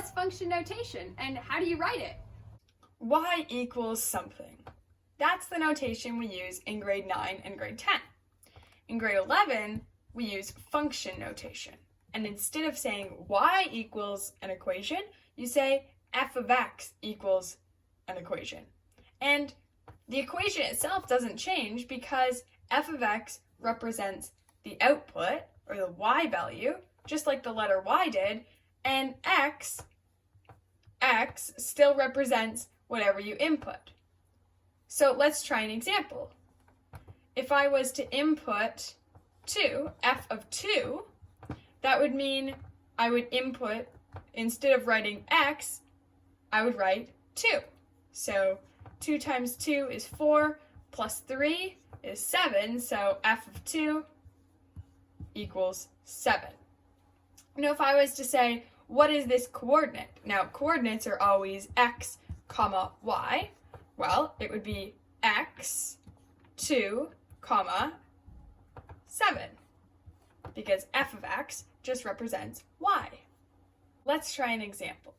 what's function notation and how do you write it? Y equals something. That's the notation we use in grade 9 and grade 10. In grade 11, we use function notation. And instead of saying y equals an equation, you say f of x equals an equation. And the equation itself doesn't change because f of x represents the output, or the y value, just like the letter y did, and x still represents whatever you input. So let's try an example. If I was to input 2, f of 2, that would mean I would input, instead of writing x, I would write 2. So 2 times 2 is 4, plus 3 is 7, so f of 2 equals 7. Now if I was to say, what is this coordinate? Now coordinates are always x, comma, y. Well, it would be x, 2, comma, 7, because f of x just represents y. Let's try an example.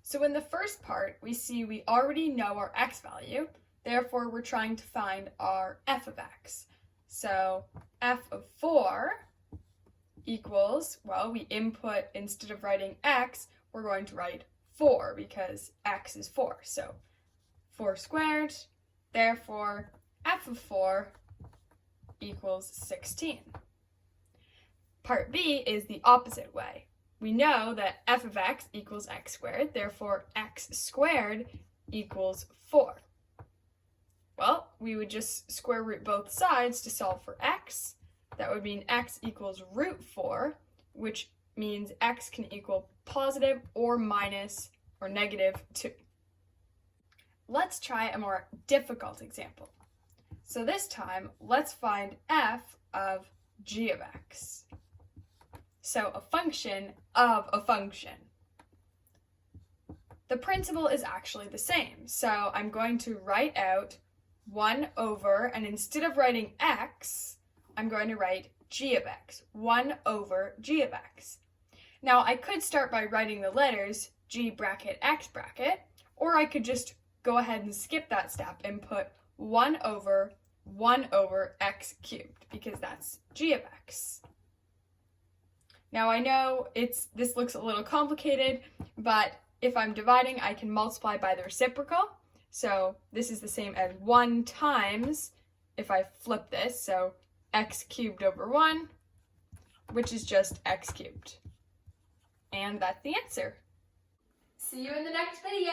So in the first part, we see we already know our x value, therefore we're trying to find our f of x. So f of 4 equals, well, we input, instead of writing x, we're going to write 4 because x is 4. So 4 squared, therefore f of 4 equals 16. Part B is the opposite way. We know that f of x equals x squared, therefore x squared equals 4. Well, we would just square root both sides to solve for x. That would mean x equals root 4, which means x can equal positive or minus or negative 2. Let's try a more difficult example. So this time, let's find f of g of x. So a function of a function. The principle is actually the same. So I'm going to write out 1 over, and instead of writing x, I'm going to write g of x, 1 over g of x. Now I could start by writing the letters g bracket x bracket, or I could just go ahead and skip that step and put 1 over x cubed, because that's g of x. Now I know this looks a little complicated, but if I'm dividing, I can multiply by the reciprocal. So this is the same as 1 times, if I flip this, so x cubed over 1, which is just x cubed. And that's the answer. See you in the next video.